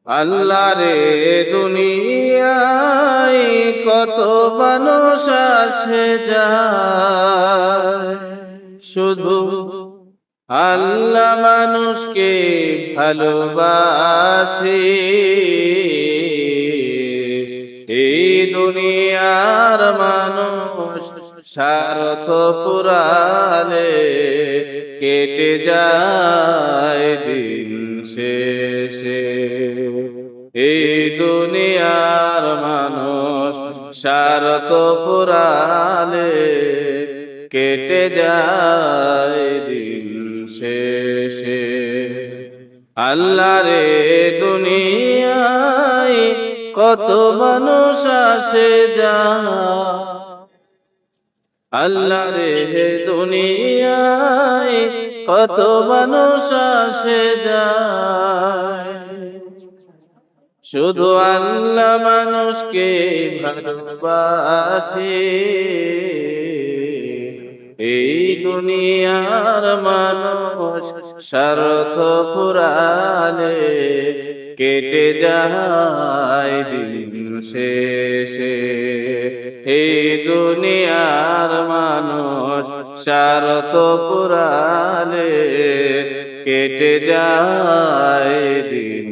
আল্লাহ রে দুনিয়ায় কত মানুষ আসে যায়, শুধু আল্লাহ মানুষকে ভালোবাসে। এই দুনিয়ার মানুষ স্বার্থ পুরালে কেটে যায় দিন শেষে। এই দুনিয়ার মানুষ স্বার্থ পুরালে কেটে যায় দিন শেষে। আল্লাহ রে দুনিয়ায় কত মানুষ আসে যায়, আল্লাহ রে দুনিয়ায় কত মানুষ আসে যায়, শুধু আল্লাহ মানুষকে ভালোবাসে। এই দুনিয়ার মানুষ স্বার্থ পুরালে কেটে যায় দিন শেষে। এই দুনিয়ার মানুষ স্বার্থ পুরালে কেটে যায় দিন